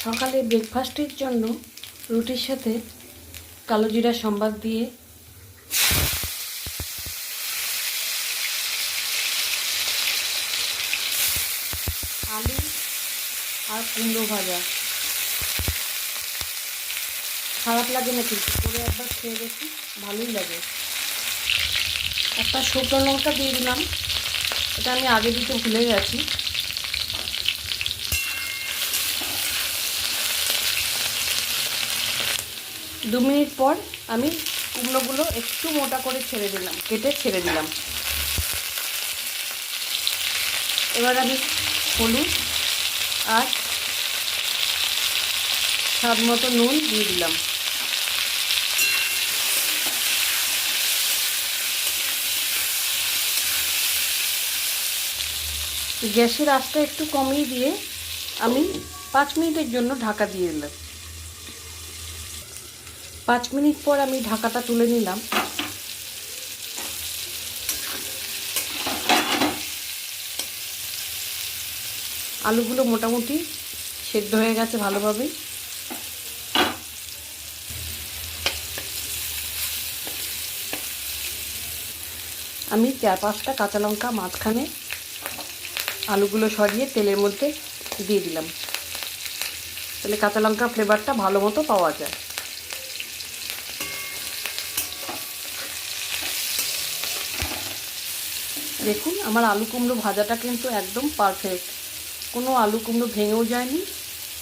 সকালে ব্রেকফাস্টের জন্য রুটির সাথে কালো জিরা সম্বাদ দিয়ে আলু আর কুমড়ো ভাজা। খারাপ লাগে না কিন্তু, করে একবার খেয়ে দেখি, ভালোই লাগে। একটা শুকনো লঙ্কা দিয়ে দিলাম, এটা আমি আগে দিতে ভুলে গেছি। দু মিনিট পর আমি কুমড়োগুলো একটু মোটা করে কেটে ছেড়ে দিলাম। এবার আমি হলুদ আর স্বাদ মতো নুন দিয়ে দিলাম। গ্যাসের আঁচটা একটু কমিয়ে দিয়ে আমি 5 মিনিটের জন্য ঢাকা দিয়ে দিলাম। 5 মিনিট পর আমি ঢাকাটা তুলে নিলাম। আলুগুলো মোটামুটি সেদ্ধ হয়ে গেছে ভালোভাবে। আমি 4-5টা কাঁচা লঙ্কা মাঝখানে আলুগুলো সরিয়ে তেলের মধ্যে দিয়ে দিলাম, তাহলে কাঁচা লঙ্কার ফ্লেভারটা ভালো মতো পাওয়া যায়। দেখুন, আমার আলু কুমড়ো ভাজাটা কিন্তু একদম পারফেক্ট, কোনো আলু কুমড়ো ভেঙেও যায়নি,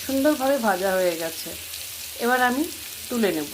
সুন্দরভাবে ভাজা হয়ে গেছে। এবার আমি তুলে নেব।